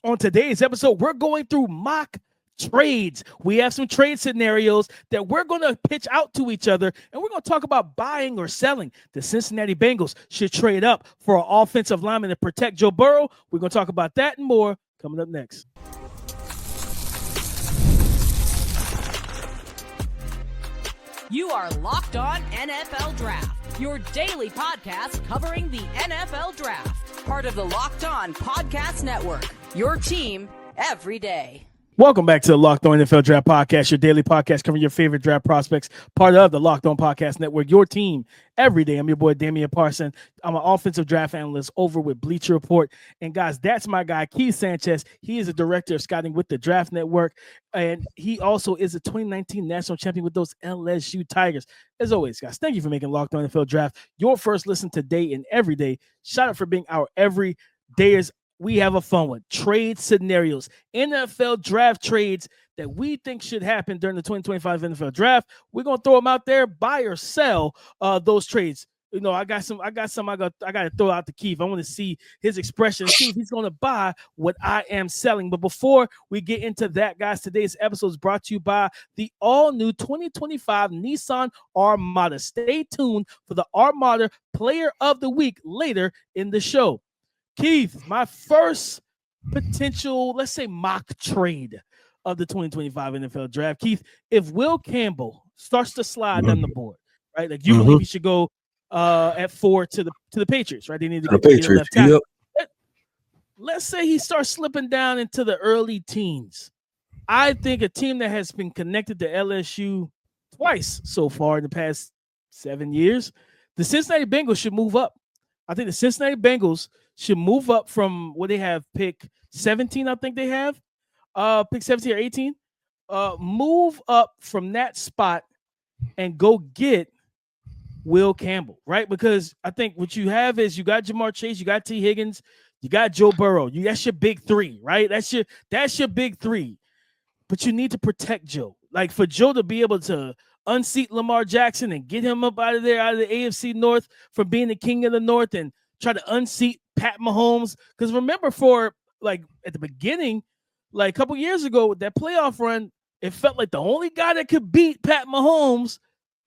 On today's episode, we're going through mock trades. We have some trade scenarios that we're going to pitch out to each other, and we're going to talk about buying or selling. The Cincinnati Bengals should trade up for an offensive lineman to protect Joe Burrow. We're going to talk about that and more coming up next. You are Locked On NFL Draft, your daily podcast covering the NFL Draft. Part of the Locked On Podcast Network, your team every day. Welcome back to the Locked On NFL Draft Podcast, your daily podcast covering your favorite draft prospects, part of the Locked On Podcast Network, your team every day. I'm your boy, Damian Parson. I'm an offensive draft analyst over with Bleacher Report. And guys, that's my guy, Keith Sanchez. He is a director of scouting with the Draft Network. And he also is a 2019 national champion with those LSU Tigers. As always, guys, thank you for making Locked On NFL Draft your first listen today and every day. Shout out for being our everydayers. We have a fun one. Trade scenarios, NFL draft trades that we think should happen during the 2025 NFL draft. We're gonna throw them out there, buy or sell those trades. You know, I got to throw out to Keith. I want to see his expression, see if he's gonna buy what I am selling. But before we get into that, guys, today's episode is brought to you by the all-new 2025 Nissan Armada. Stay tuned for the Armada Player of the Week later in the show. Keith, my first potential, let's say, mock trade of the 2025 NFL draft. Keith, if Will Campbell starts to slide down the board, right? Like you believe he should go at 4 to the Patriots, right? They need to go to the left tackle. Yep. Let's say he starts slipping down into the early teens. I think a team that has been connected to LSU twice so far in the past 7 years, the Cincinnati Bengals should move up. I think the Cincinnati Bengals should move up from what they have, pick 17, I think they have, pick 17 or 18. Move up from that spot and go get Will Campbell, right? Because I think what you have is you got Jamar Chase, you got T. Higgins, you got Joe Burrow. That's your big three, right? That's your big three. But you need to protect Joe. Like for Joe to be able to unseat Lamar Jackson and get him up out of the AFC North from being the king of the North and try to unseat Pat Mahomes. Because remember, for like at the beginning, like a couple years ago, with that playoff run, it felt like the only guy that could beat Pat Mahomes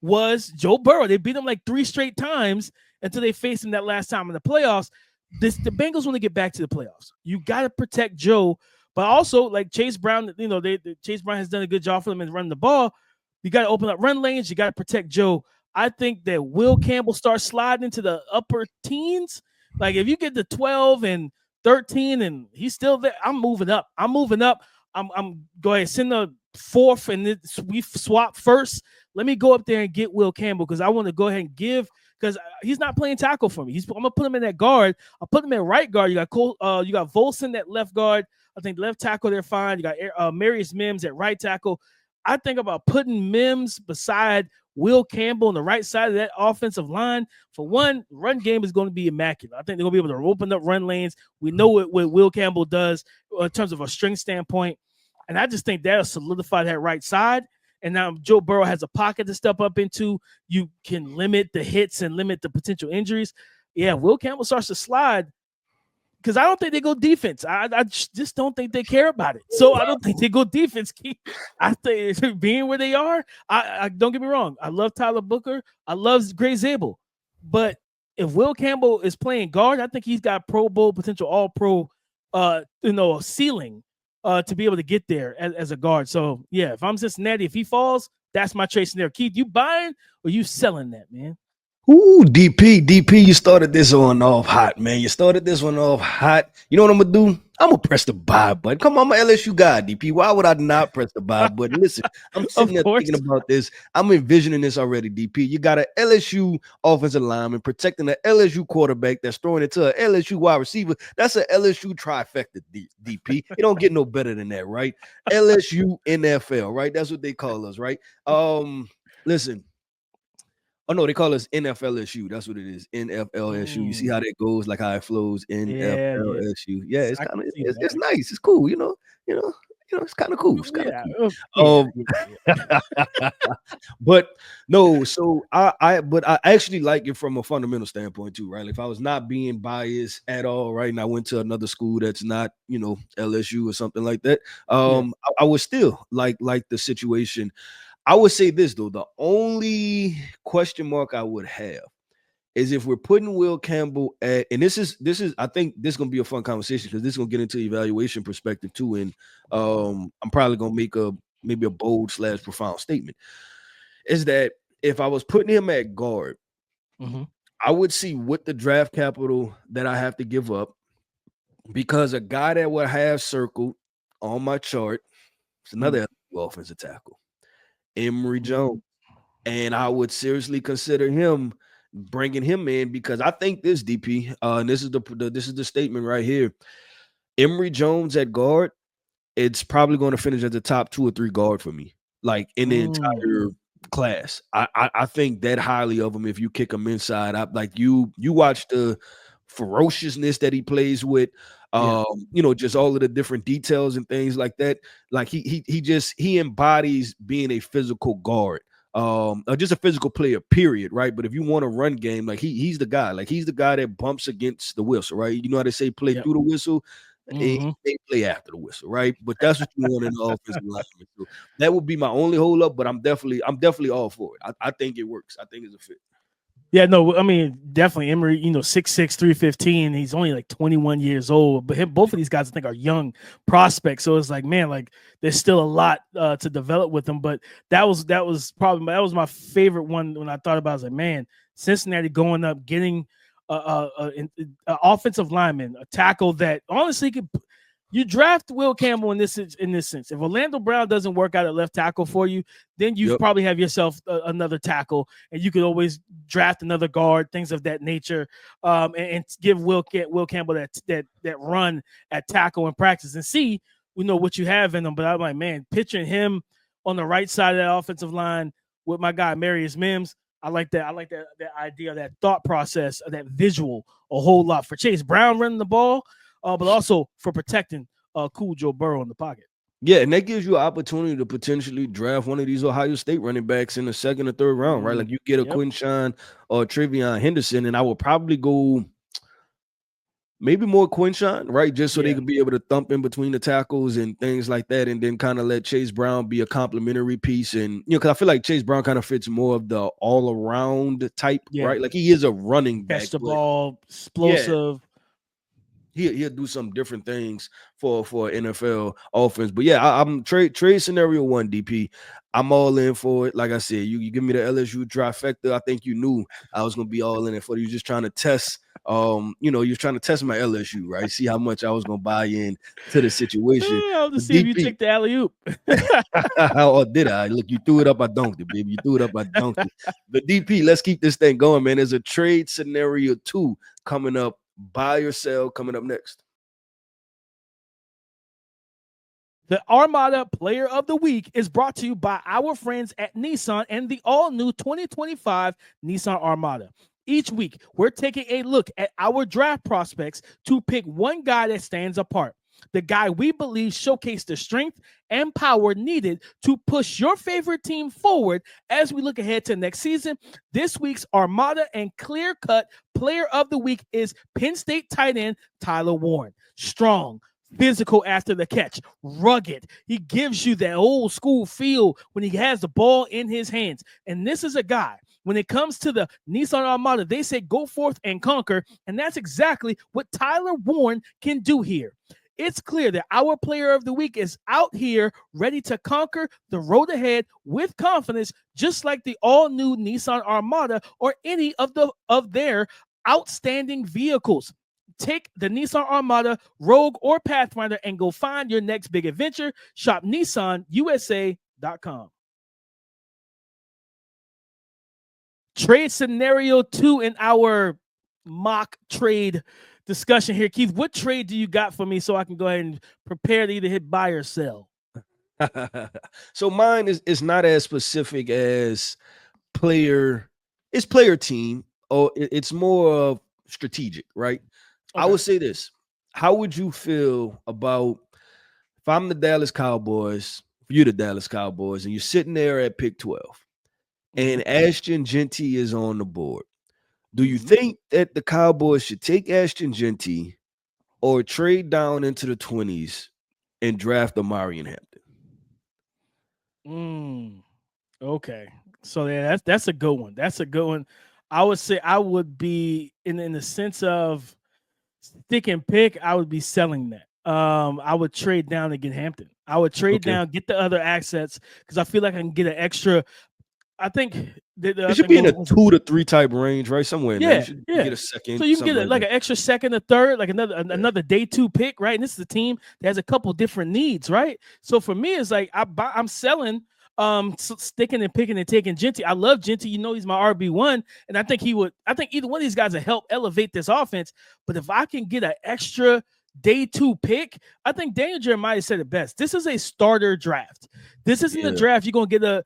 was Joe Burrow. They beat him like 3 straight times until they faced him that last time in the playoffs. The Bengals want to get back to the playoffs. You got to protect Joe, but also like Chase Brown, you know, Chase Brown has done a good job for them in running the ball. You got to open up run lanes. You got to protect Joe. I think that Will Campbell starts sliding into the upper teens. Like if you get to 12 and 13 and he's still there, I'm moving up. I'm go ahead, send the 4th and we swap first. Let me go up there and get Will Campbell because I want to go ahead and give, because he's not playing tackle for me. I'm gonna put him in that guard. I'll put him in right guard. You got Volson at left guard. I think left tackle they're fine. You got Marius Mims at right tackle. I think about putting Mims beside Will Campbell on the right side of that offensive line. For one, run game is going to be immaculate. I think they're going to be able to open up run lanes. We know what Will Campbell does in terms of a string standpoint. And I just think that'll solidify that right side. And now Joe Burrow has a pocket to step up into. You can limit the hits and limit the potential injuries. Yeah, Will Campbell starts to slide because I don't think they go defense. I just don't think they care about it. So I don't think they go defense. I think being where they are, I don't get me wrong. I love Tyler Booker. I love Gray Zabel. But if Will Campbell is playing guard, I think he's got Pro Bowl potential, all-pro, ceiling to be able to get there as a guard. So, yeah, if I'm Cincinnati, if he falls, that's my trade scenario. Keith, you buying or you selling that, man? Ooh, DP, you started this one off hot, man. You started this one off hot. You know what I'm going to do? I'm going to press the buy button. Come on, I'm an LSU guy, DP. Why would I not press the buy button? Listen, I'm sitting there thinking about this. I'm envisioning this already, DP. You got an LSU offensive lineman protecting an LSU quarterback that's throwing it to an LSU wide receiver. That's an LSU trifecta, DP. It don't get no better than that, right? LSU NFL, right? That's what they call us, right? Listen. Oh, no, they call us NFLSU. That's what it is. NFLSU. You see how that goes, like how it flows. NFLSU. Yeah, it's kind of it's nice. It's cool, you know. it's kind of cool. It's kind of Yeah, cool. But no, so I actually like it from a fundamental standpoint too, right? Like if I was not being biased at all, right, and I went to another school that's not, LSU or something like that, I would still like the situation. I would say this though, the only question mark I would have is if we're putting Will Campbell at, and this is I think this is gonna be a fun conversation because this is gonna get into evaluation perspective too, and I'm probably gonna make maybe a bold / profound statement. Is that if I was putting him at guard, I would see what the draft capital that I have to give up, because a guy that would have circled on my chart is another offensive tackle, Emory Jones. And I would seriously consider him, bringing him in, because I think this DP, and this is the statement right here. Emory Jones at guard, it's probably going to finish at the top 2 or 3 guard for me, like in the entire class. I think that highly of him if you kick him inside. Like you watch the ferociousness that he plays with, just all of the different details and things like that. Like he embodies being a physical guard. Just a physical player, period, right? But if you want a run game, like he's the guy. Like he's the guy that bumps against the whistle, right? You know how they say play through the whistle, and they play after the whistle, right? But that's what you want in the offensive lineman. So that would be my only hold up, but I'm definitely all for it. I think it works. I think it's a fit. Yeah, no, I mean, definitely Emory, 6'6", 315. He's only like 21 years old, but both of these guys I think are young prospects. So it's like, man, like there's still a lot to develop with them. But that was my favorite one when I thought about it. I was like, man, Cincinnati going up, getting an offensive lineman, a tackle that honestly could. You draft Will Campbell in this sense. If Orlando Brown doesn't work out at left tackle for you, then you probably have yourself another tackle, and you could always draft another guard, things of that nature, and give Will Campbell that run at tackle in practice and see what you have in him. But I'm like, man, picturing him on the right side of that offensive line with my guy Marius Mims, I like that. I like that idea, that thought process, that visual a whole lot for Chase Brown running the ball. But also for protecting cool Joe Burrow in the pocket. Yeah, and that gives you an opportunity to potentially draft one of these Ohio State running backs in the 2nd or 3rd round, right? Like you get a Quinshawn or Trevion Henderson, and I would probably go maybe more Quinshawn, right? Just so they could be able to thump in between the tackles and things like that, and then kind of let Chase Brown be a complementary piece. And because I feel like Chase Brown kind of fits more of the all-around type, right? Like he is a running back. Catch the ball, explosive. Yeah. He'll do some different things for NFL offense. But yeah, I'm trade scenario 1, DP. I'm all in for it. Like I said, you give me the LSU trifecta. I think you knew I was gonna be all in it for you. Just trying to test, you're trying to test my LSU, right? See how much I was gonna buy in to the situation. I was to see if you took the alley-oop. How did I? Look, you threw it up, I dunked it, baby. You threw it up, I dunked it. But DP, let's keep this thing going, man. There's a trade scenario 2 coming up. Buy or sell coming up next. The Armada Player of the Week is brought to you by our friends at Nissan and the all-new 2025 Nissan Armada. Each week, we're taking a look at our draft prospects to pick one guy that stands apart. The guy we believe showcased the strength and power needed to push your favorite team forward as we look ahead to next season. This week's Armada and clear-cut Player of the Week is Penn State tight end Tyler Warren. Strong, physical after the catch, rugged. He gives you that old school feel when he has the ball in his hands. And this is a guy, when it comes to the Nissan Armada, they say go forth and conquer, and that's exactly what Tyler Warren can do here. It's clear that our Player of the Week is out here ready to conquer the road ahead with confidence, just like the all-new Nissan Armada or any of their outstanding vehicles. Take the Nissan Armada, Rogue, or Pathfinder and go find your next big adventure. Shop NissanUSA.com. Trade scenario 2 in our mock trade discussion here. Keith, what trade do you got for me so I can go ahead and prepare to either hit buy or sell? So mine is not as specific as player. It's player team, or it's more of strategic, right? Okay. I would say this. How would you feel about if I'm the Dallas Cowboys, if you're the Dallas Cowboys, and you're sitting there at pick 12, and Ashton Jeanty is on the board, do you think that the Cowboys should take Ashton Jeanty or trade down into the 20s and draft Omarion Hampton? Okay. So yeah, that's a good one. That's a good one. I would say I would be in the sense of stick and pick, I would be selling that. I would trade down to get Hampton. I would trade down, get the other assets because I feel like I can get an extra. I think it should be in a 2 to 3 type range, right? Somewhere in there. You should get a second. So you can get like an extra second, a third, like another day 2 pick, right? And this is a team that has a couple different needs, right? So for me, it's like I'm selling, sticking and picking and taking Jeanty. I love Jeanty. You know, he's my RB1, and I think either one of these guys will help elevate this offense. But if I can get an extra day 2 pick, I think Daniel Jeremiah said it best. This is a starter draft. This isn't a draft you're gonna get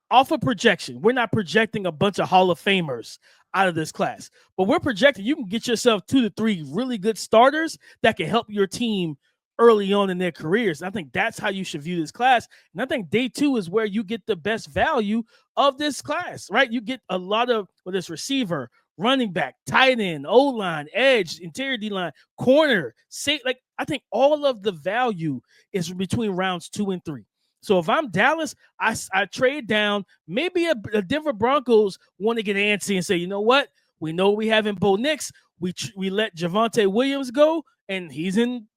off of projection. We're not projecting a bunch of Hall of Famers out of this class, but we're projecting you can get yourself 2 to 3 really good starters that can help your team early on in their careers. And I think that's how you should view this class. And I think day 2 is where you get the best value of this class, right? You get a lot of this receiver, running back, tight end, O-line, edge, interior D-line, corner, like I think all of the value is between rounds 2 and 3. So if I'm Dallas, I trade down. Maybe a Denver Broncos want to get antsy and say, you know what? We know we have in Bo Nix. We let Javonte Williams go, and he's in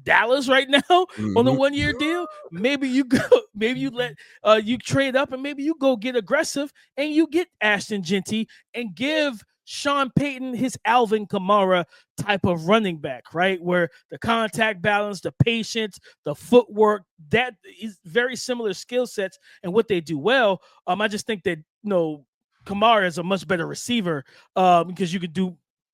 Dallas right now on the 1-year deal. Maybe you go. Maybe you let you trade up, and maybe you go get aggressive, and you get Ashton Jeanty and give Sean Payton his Alvin Kamara type of running back, right? Where the contact balance, the patience, the footwork, that is very similar skill sets and what they do well. I just think that, Kamara is a much better receiver because you could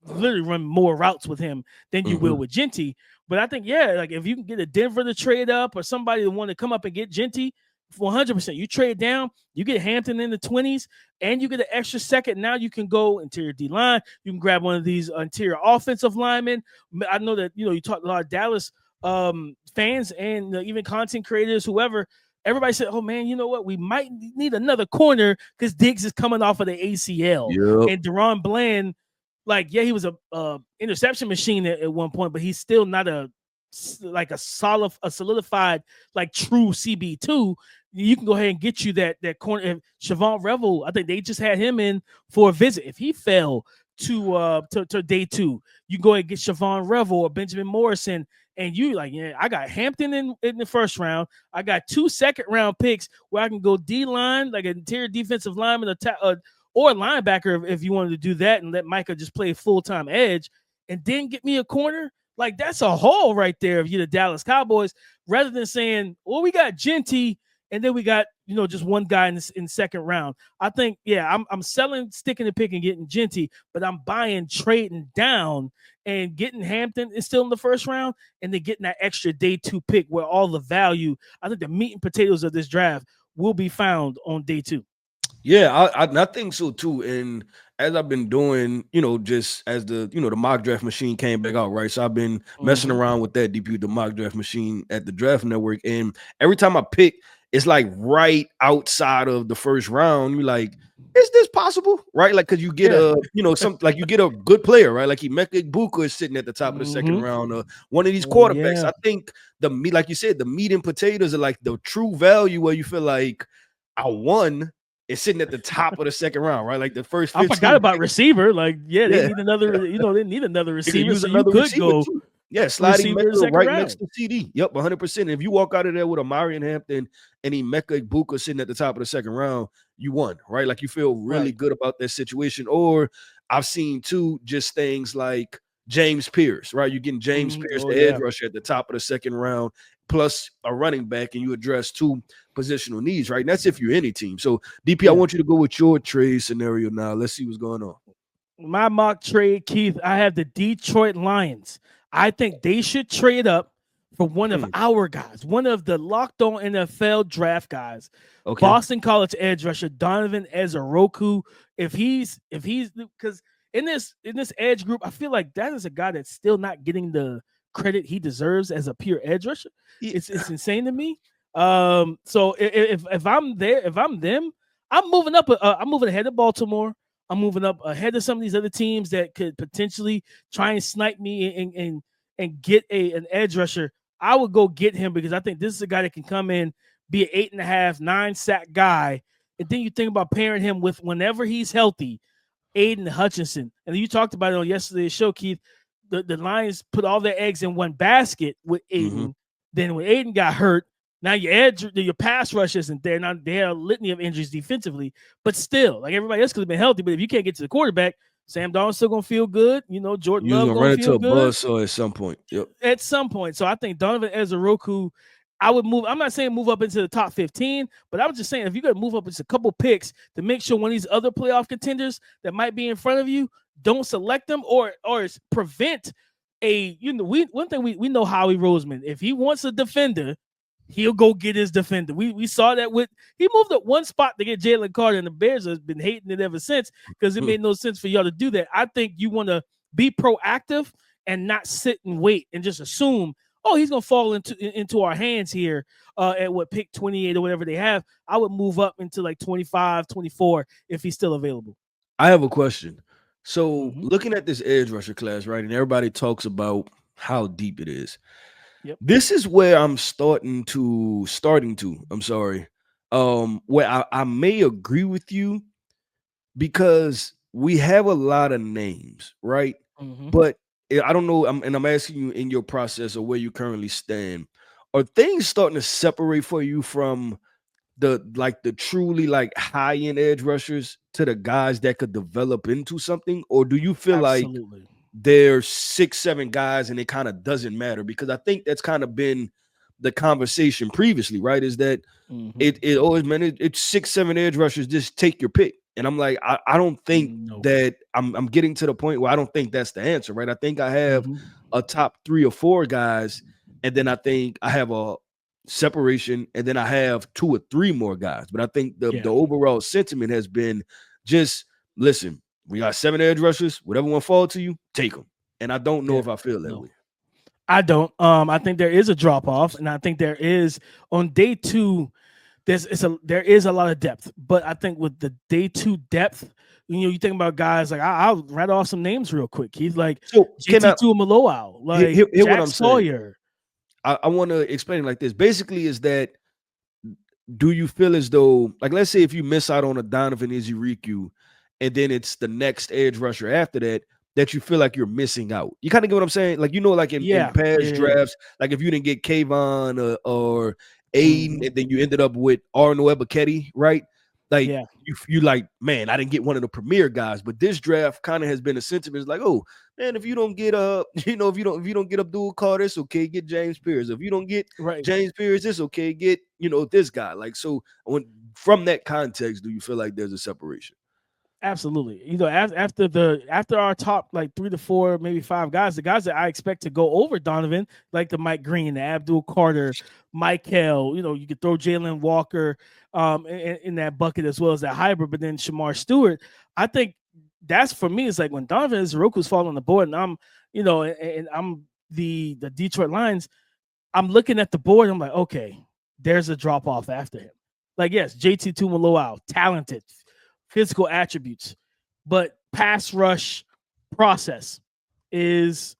literally run more routes with him than you will with Jeanty. But I think, like if you can get a Denver to trade up or somebody to want to come up and get Jeanty, 100%. You trade down, you get Hampton in the 20s, and you get an extra second. Now you can go interior D-line. You can grab one of these interior offensive linemen. I know that, you talked a lot of Dallas fans and even content creators, whoever. Everybody said, oh, man, you know what? We might need another corner because Diggs is coming off of the ACL. Yep. And Deron Bland, he was a interception machine at one point, but he's still not a solidified, true CB2. You can go ahead and get you that corner. Siobhan Revel, I think they just had him in for a visit. If he fell to day 2, you go ahead and get Siobhan Revel or Benjamin Morrison, and you I got Hampton in the first round. I got 2 second-round picks where I can go D-line, like an interior defensive lineman or a linebacker if you wanted to do that and let Micah just play full-time edge, and then get me a corner. That's a haul right there if you're the Dallas Cowboys, rather than saying, well, we got Jeanty, and then we got, just one guy in second round. I think, I'm selling, sticking the pick and getting Jeanty, but I'm buying, trading down and getting Hampton is still in the first round, and then getting that extra day 2 pick where all the value, I think the meat and potatoes of this draft will be found on day 2. Yeah, I think so too. And as I've been doing, just as the mock draft machine came back out, right? So I've been messing around with that DP, the mock draft machine at the Draft Network. And every time I pick, it's right outside of the first round. You're like, is this possible? Right? Because you get you get a good player, right? Like Emeka Egbuka is sitting at the top of the second round. One of these quarterbacks. I think the meat, like you said, the meat and potatoes are the true value where you feel like I won. It's sitting at the top of the second round, right? The first 15. I forgot about receiver. They need another, they need another receiver. So you could go. Yeah, sliding right next to CD. Yep, 100%. If you walk out of there with Omarion Hampton and Emeka Egbuka sitting at the top of the second round, you won, right? You feel really good about that situation. Or I've seen too, just things like James Pierce, right? You're getting James Pierce, the edge rusher at the top of the second round, plus a running back, and you address 2 positional needs, right? And that's if you're any team. So, DP, I want you to go with your trade scenario now. Let's see what's going on. My mock trade, Keith, I have the Detroit Lions. I think they should trade up for one of our guys, one of the Locked On NFL draft guys. Okay. Boston College edge rusher Donovan Ezeiruaku. If he's because in this edge group, I feel like that is a guy that's still not getting the credit he deserves as a pure edge rusher. Yeah. It's insane to me. So if I'm them, I'm moving up. I'm moving ahead of Baltimore. I'm moving up ahead of some of these other teams that could potentially try and snipe me and get an edge rusher. I would go get him because I think this is a guy that can come in, be an 8.5, 9 sack guy. And then you think about pairing him with, whenever he's healthy, Aiden Hutchinson. And you talked about it on yesterday's show, Keith. The Lions put all their eggs in one basket with Aiden. Mm-hmm. Then when Aiden got hurt, now your pass rush isn't there. Now they have a litany of injuries defensively, but still, like everybody else could have been healthy. But if you can't get to the quarterback, Sam Darnold's still gonna feel good. Jordan Love gonna gonna run feel into a good buzzsaw at some point. Yep. At some point. So I think Donovan Ezeiruaku, I would move. I'm not saying move up into the top 15, but I was just saying if you got to move up into a couple picks to make sure one of these other playoff contenders that might be in front of you don't select them or prevent one thing we know Howie Roseman. If he wants a defender, he'll go get his defender. We saw that he moved up one spot to get Jalen Carter, and the Bears have been hating it ever since because it made no sense for y'all to do that. I think you want to be proactive and not sit and wait and just assume, oh, he's gonna fall into our hands here at pick 28 or whatever they have. I would move up into like 25, 24 if he's still available. I have a question. So looking at this edge rusher class, right, and everybody talks about how deep it is. Yep. This is where I'm starting to, where I may agree with you because we have a lot of names, right? But I don't know, I'm asking you in your process or where you currently stand. Are things starting to separate for you from the truly like high-end edge rushers to the guys that could develop into something? Or do you feel Absolutely. like there's 6-7 guys and it kind of doesn't matter? Because I think that's kind of been the conversation previously, right? Is that it always meant it's 6-7 edge rushers, just take your pick. And I'm like, I don't think that I'm getting to the point where I don't think that's the answer, right? I think I have a top 3 or 4 guys, and then I think I have a separation, and then I have 2 or 3 more guys. But I think the overall sentiment has been just, listen, we got 7 edge rushers, whatever one fall to you, take them. And I don't know if I feel that way. I don't. I think there is a drop off, and I think there is on day 2. There is a lot of depth, but I think with the day 2 depth, you think about guys like I'll rattle off some names real quick. He's like JT Tuimoloau, like Jack Sawyer. I want to explain it like this. Basically, is that do you feel as though, like, let's say if you miss out on a Donovan Ezeiruaku, and then it's the next edge rusher after that you feel like you're missing out. You kind of get what I'm saying? Like, like in past drafts, like if you didn't get Kayvon or Aiden, and then you ended up with Arnold Ebiketie, right? Like you like, man, I didn't get one of the premier guys, but this draft kind of has been a sentiment. It's like, oh man, if you don't get if you don't get Abdul Carter, it's okay, get James Pierce. If you don't get James Pierce, it's okay, get this guy. Like, so from that context, do you feel like there's a separation? Absolutely. After our top like 3 to 4, maybe 5 guys, the guys that I expect to go over Donovan, like the Mike Green, the Abdul Carter, Michael, you could throw Jalen Walker in that bucket as well as that hybrid, but then Shamar Stewart. I think that's, for me, it's like when Donovan Ezeiruaku's falling on the board and I'm, and I'm the Detroit Lions, I'm looking at the board, I'm like, okay, there's a drop off after him. Like, yes, JT Tuimoloau, talented, physical attributes, but pass rush process is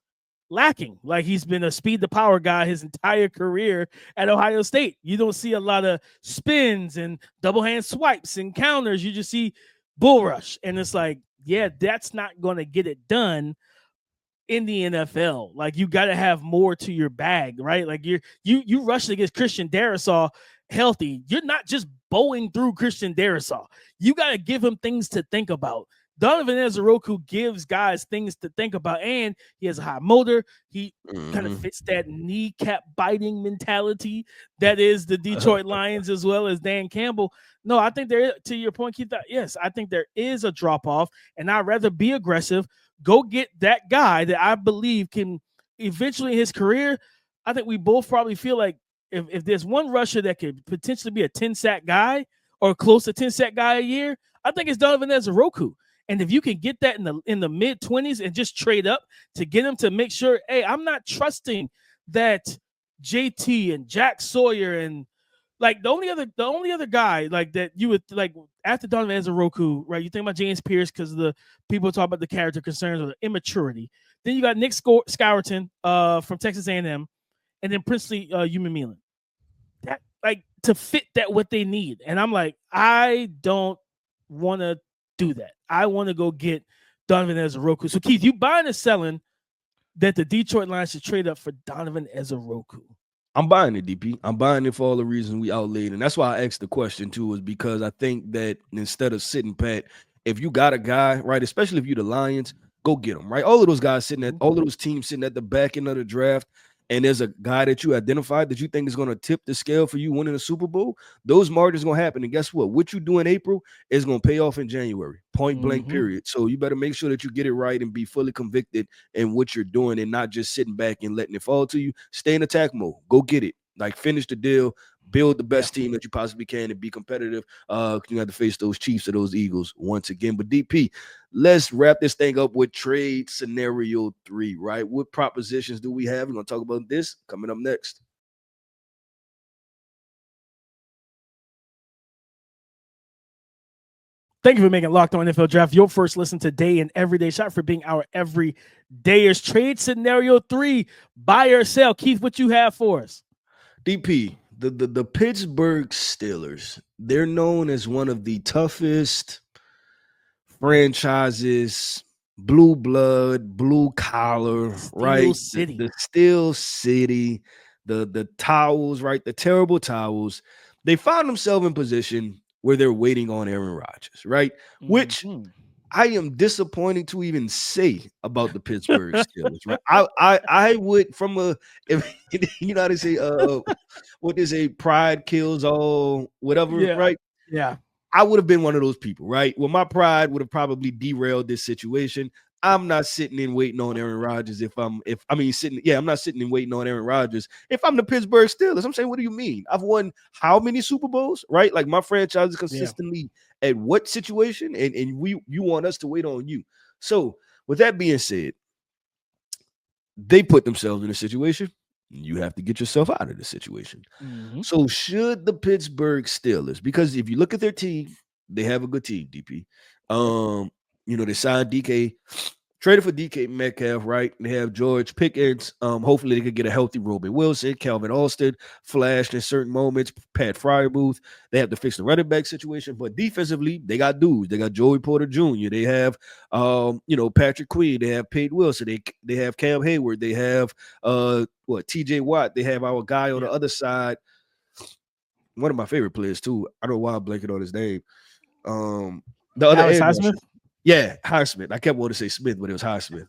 lacking. Like, he's been a speed to power guy his entire career at Ohio State. You don't see a lot of spins and double hand swipes and counters. You just see bull rush. And it's like, yeah, that's not going to get it done in the NFL. Like, you got to have more to your bag, right? Like, you rushed against Christian Darrisaw healthy. You're not just bowing through Christian Darrisaw. You got to give him things to think about. Donovan Ezeiruaku gives guys things to think about, and he has a high motor. He kind of fits that kneecap biting mentality that is the Detroit Lions as well as Dan Campbell. No, I think to your point, Keith, yes, I think there is a drop-off, and I'd rather be aggressive, go get that guy that I believe can eventually in his career. I think we both probably feel like if there's one rusher that could potentially be a 10-sack guy or close to 10-sack guy a year, I think it's Donovan Ezeiruaku. And if you can get that in the mid-20s and just trade up to get him to make sure, hey, I'm not trusting that JT and Jack Sawyer and like the only other guy like that you would like after Donovan Ezeiruaku, right? You think about James Pierce because the people talk about the character concerns or the immaturity. Then you got Nick Scourton from Texas A&M, and then Princely Umanmielen. That like to fit that what they need, and I'm like, I don't want to do that. I want to go get Donovan Ezeiruaku. So Keith, you buying or selling that the Detroit Lions should trade up for Donovan Ezeiruaku? I'm buying it, DP. I'm buying it for all the reasons we outlaid. And that's why I asked the question, too, is because I think that instead of sitting pat, if you got a guy, right, especially if you're the Lions, go get him, right? All of those guys all of those teams sitting at the back end of the draft, and there's a guy that you identified that you think is going to tip the scale for you winning a Super Bowl, those margins going to happen. And guess what you do in April is going to pay off in January, point blank, period. So you better make sure that you get it right and be fully convicted in what you're doing and not just sitting back and letting it fall to you. Stay in attack mode. Go get it. Like, finish the deal. Build the best team that you possibly can and be competitive. You have to face those Chiefs or those Eagles once again. But DP, let's wrap this thing up with trade scenario 3, right? What propositions do we have? We're going to talk about this coming up next. Thank you for making Locked On NFL Draft your first listen today and everyday shot, for being our everydayers. Trade scenario 3, buy or sell. Keith, what you have for us? DP, the Pittsburgh Steelers, they're known as one of the toughest franchises, blue blood, blue collar, right? City. The Steel City, the towels, right? The terrible towels. They found themselves in position where they're waiting on Aaron Rodgers, right? Which I am disappointed to even say about the Pittsburgh Steelers, right? I would, from a, if you know how to say, what they say, pride kills all, whatever, right? Yeah. I would have been one of those people, right? Well, my pride would have probably derailed this situation. I'm not sitting and waiting on Aaron Rodgers I'm not sitting and waiting on Aaron Rodgers if I'm the Pittsburgh Steelers. I'm saying, what do you mean? I've won how many Super Bowls, right? Like, my franchise is consistently at what situation, and you want us to wait on you. So with that being said, they put themselves in a situation. You have to get yourself out of the situation. So should the Pittsburgh Steelers, because if you look at their team, they have a good team, DP. They signed DK, traded for DK Metcalf, right? They have George Pickens. Hopefully they could get a healthy Robert Wilson. Calvin Austin flashed in certain moments. Pat Freiermuth. They have to fix the running back situation, but defensively they got dudes. They got Joey Porter Jr. They have Patrick Queen. They have Peyton Wilson. They have Cam Hayward. They have TJ Watt. They have our guy on the other side. One of my favorite players too. I don't know why I'm blanking on his name. The other Alex Highsmith? Yeah, Highsmith. I kept wanting to say Smith, but it was Highsmith.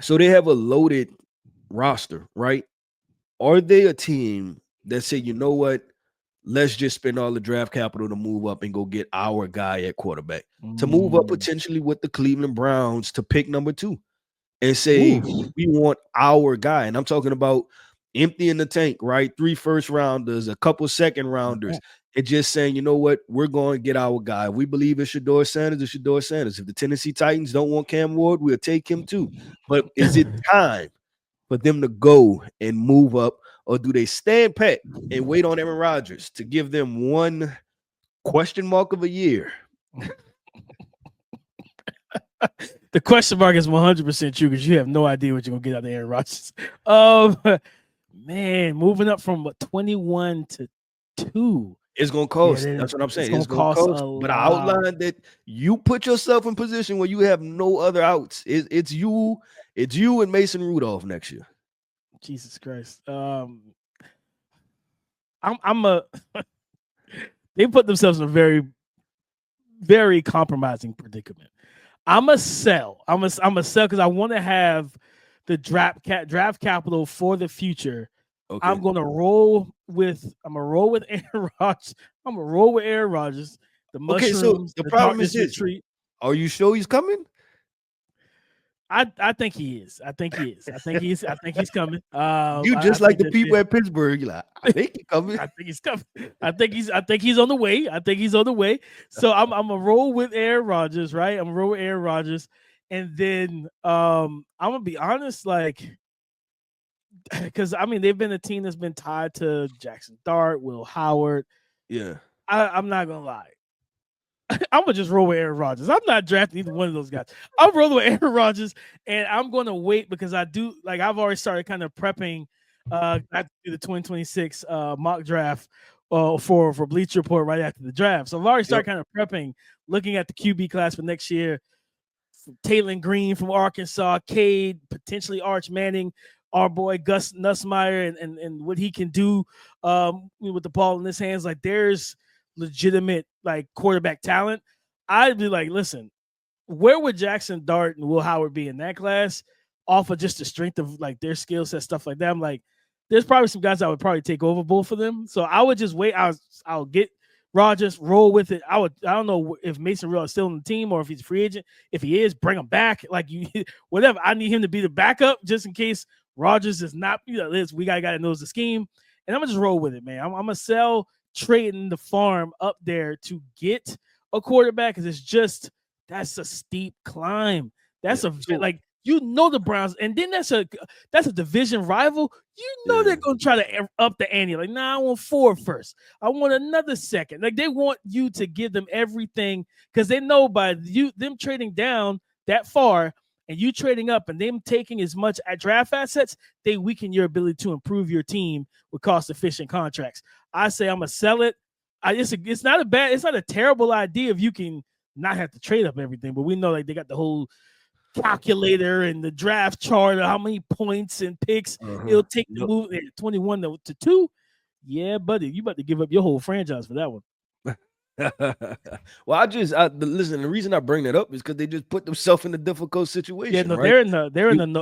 So they have a loaded roster, right? Are they a team that say, you know what? Let's just spend all the draft capital to move up and go get our guy at quarterback, to move up potentially with the Cleveland Browns to pick number 2 and say, we want our guy. And I'm talking about emptying the tank, right? 3 first rounders, a couple second rounders, and just saying, you know what, we're going to get our guy. We believe it's Shedeur Sanders. It's Shedeur Sanders. If the Tennessee Titans don't want Cam Ward, we'll take him too. But is it time for them to go and move up, or do they stand pat and wait on Aaron Rodgers to give them one question mark of a year? The question mark is 100% true, because you have no idea what you're going to get out of Aaron Rodgers. Man, moving up from 21 to 2. It's going to cost. That's what I'm saying. It's going to cost. But I outlined that you put yourself in position where you have no other outs. It's you and Mason Rudolph next year. Jesus Christ. They put themselves in a very, very compromising predicament. I'm a sell. I'm a sell because I want to have the draft capital for the future. Okay. I'm gonna roll with Aaron Rodgers. I'm gonna roll with Aaron Rodgers. The mushrooms. Okay, so the problem is this. Are you sure he's coming? I think he is. I think he's coming. You just like the people at Pittsburgh. You're like, I think he's coming. I think he's coming. I think he's on the way. So I'm gonna roll with Aaron Rodgers, right? I'm gonna roll with Aaron Rodgers, and then I'm gonna be honest, like, because I mean they've been a team that's been tied to Jackson Dart, Will Howard. Yeah, I'm not gonna lie. I'm gonna just roll with Aaron Rodgers. I'm not drafting either one of those guys. I'm rolling with Aaron Rodgers, and I'm gonna wait because I do like I've already started kind of prepping after the 2026 mock draft for Bleacher Report right after the draft. So I've already started kind of prepping, looking at the QB class for next year. Taylor Green from Arkansas, Cade, potentially Arch Manning, our boy Gus Nussmeier, and what he can do with the ball in his hands. Like there's legitimate like quarterback talent. I'd be like, listen, where would Jackson Dart and Will Howard be in that class off of just the strength of like their skill set, stuff like that? I'm like, there's probably some guys I would probably take over both of them. So I would just wait. I'll get Rodgers, roll with it. I don't know if Mason Rudolph is still on the team or if he's a free agent. If he is, bring him back. Like you, whatever. I need him to be the backup just in case Rodgers is not. We got a guy that knows the scheme, and I'm gonna just roll with it, man. I'm gonna sell trading the farm up there to get a quarterback because that's a steep climb. That's like the Browns, and then that's a division rival. They're gonna try to up the ante. Like, I want 4 first. I want another second. Like they want you to give them everything because they know by them trading down that far and you trading up and them taking as much draft assets, they weaken your ability to improve your team with cost-efficient contracts. I say I'm gonna sell it. It's not a terrible idea if you can not have to trade up everything, but we know like they got the whole calculator and the draft chart of how many points and picks it'll take to move 21 to 2. Yeah, buddy, you about to give up your whole franchise for that one. Well, listen. The reason I bring that up is because they just put themselves in a difficult situation. Yeah, no, right? they're in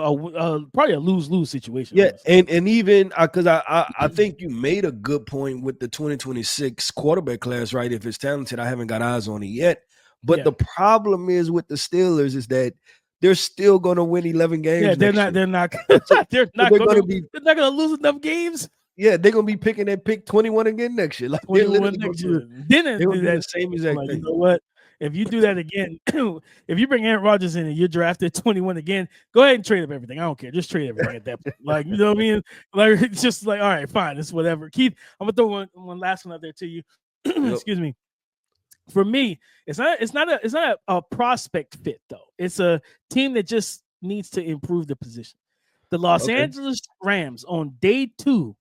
probably a lose situation. Yeah, and even because I think you made a good point with the 2026 quarterback class, right? If it's talented, I haven't got eyes on it yet. But the problem is with the Steelers is that they're still going to win 11 games. Yeah, they're not going to lose enough games. Yeah, they're gonna be picking that pick 21 again next year. Like they're literally next year. Then do that same exact thing. You know what? If you do that again, if you bring Aaron Rodgers in and you're drafted 21 again, go ahead and trade up everything. I don't care. Just trade everything at that point. Like, you know what I mean? Like it's just like, all right, fine, it's whatever. Keith, I'm gonna throw one last one out there to you. Excuse me. For me, it's not a prospect fit though. It's a team that just needs to improve the position. The Los Angeles Rams on day 2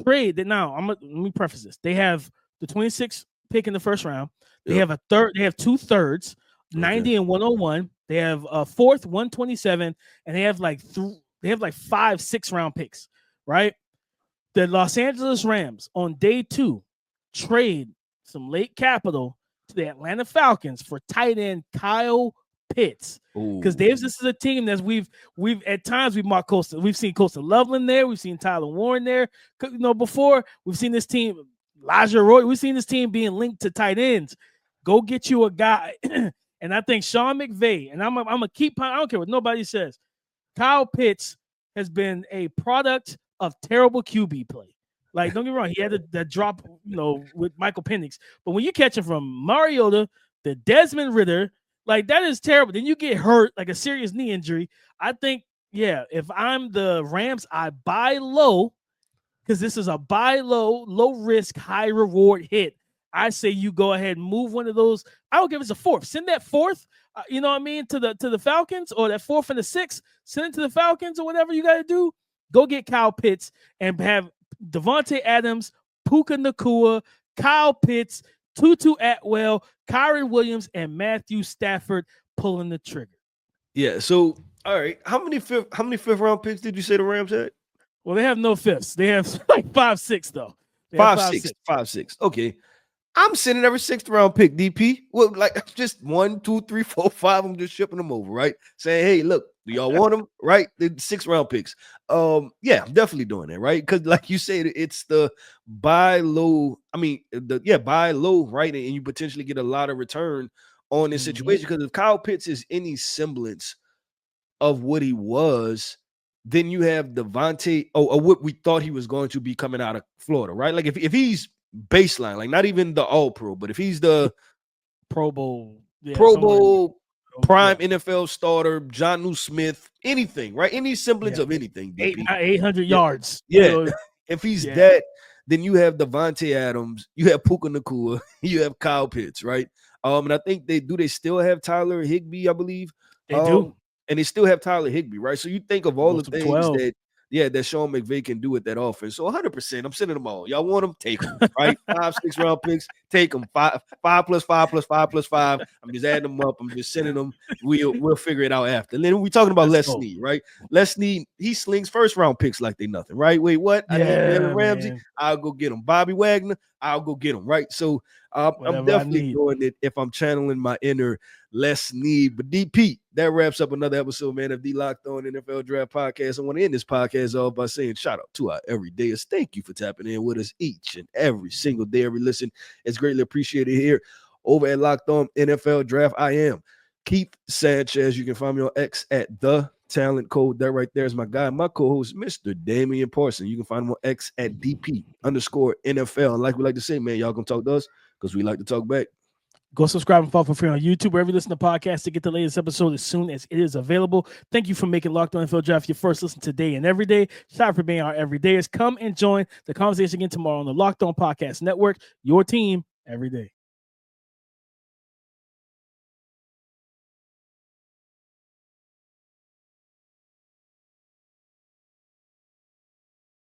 trade that now. Let me preface this. They have the 26th pick in the first round. They have They have 2 thirds, 90 and 101. They have a 4th, 127, and they have like 5 6-round picks. Right. The Los Angeles Rams on day 2 trade some late capital to the Atlanta Falcons for tight end Kyle Pitts, because this is a team that we've at times we've marked Coastal. We've seen Coastal Loveland there. We've seen Tyler Warren there. Before we've seen this team, Elijah Roy. We've seen this team being linked to tight ends. Go get you a guy, and I think Sean McVay. And I'm gonna keep. I don't care what nobody says. Kyle Pitts has been a product of terrible QB play. Like, don't get me wrong, he had that drop, with Michael Penix. But when you catch him from Mariota, the Desmond Ridder. Like, that is terrible. Then you get hurt, like a serious knee injury. I think, if I'm the Rams, I buy low because this is a buy low, low risk, high reward hit. I say you go ahead and move one of those. I don't give it's a 4th. Send that 4th, to the Falcons, or that 4th and the 6th. Send it to the Falcons or whatever you got to do. Go get Kyle Pitts and have Devontae Adams, Puka Nacua, Kyle Pitts, Tutu Atwell, Kyron Williams, and Matthew Stafford pulling the trigger. Yeah. So, all right. How many fifth round picks did you say the Rams had? Well, they have no 5ths. They have like 5 6 though. 5 6. Okay. I'm sending every 6th round pick, DP. Well, like just 1, 2, 3, 4, 5. I'm just shipping them over, right? Saying, hey, look, do y'all want them? Right? The 6th round picks. Yeah, I'm definitely doing that, right? Because like you said, it's the buy low. Buy low, right? And you potentially get a lot of return on this situation. Because if Kyle Pitts is any semblance of what he was, then you have Devontae, or what we thought he was going to be coming out of Florida, right? Like if he's baseline, like not even the All-Pro, but if he's the Pro Bowl, Pro Bowl, prime yeah. NFL starter, Jonnu Smith, anything, right? Any semblance of anything. 800 yards. Yeah. If he's that, then you have Devontae Adams, you have Puka Nacua, you have Kyle Pitts, right? And I think they still have Tyler Higbee, I believe. They do. And they still have Tyler Higbee, right? So you think of all the things 12. that Sean McVay can do with that offense. So 100%, I'm sending them all. Y'all want them? Take them, right? 5, 6 round picks, take them. 5 plus 5 plus 5 plus 5. I'm just adding them up. I'm just sending them. We'll figure it out after. And then we talking about Les Snead, right? Les Snead, he slings first round picks like they nothing, right? Wait, what? I need Jalen Ramsey. Man. I'll go get him. Bobby Wagner, I'll go get him, right? So I'm definitely doing it if I'm channeling my inner Les Snead. But DP, that wraps up another episode, man, of the Locked On NFL Draft Podcast. I want to end this podcast off by saying shout out to our everydayers. Thank you for tapping in with us each and every single day. Every listen is greatly appreciated here over at Locked On NFL Draft. I am Keith Sanchez. You can find me on X at The Talent Code. That right there is my guy, my co-host, Mr. Damian Parson. You can find him on X at DP_NFL. And like we like to say, man, y'all gonna talk to us because we like to talk back. Go subscribe and follow for free on YouTube, wherever you listen to podcasts, to get the latest episode as soon as it is available. Thank you for making Locked On NFL Draft your first listen today and every day. Shout out for being our everydayers. Come and join the conversation again tomorrow on the Locked On Podcast Network, your team every day.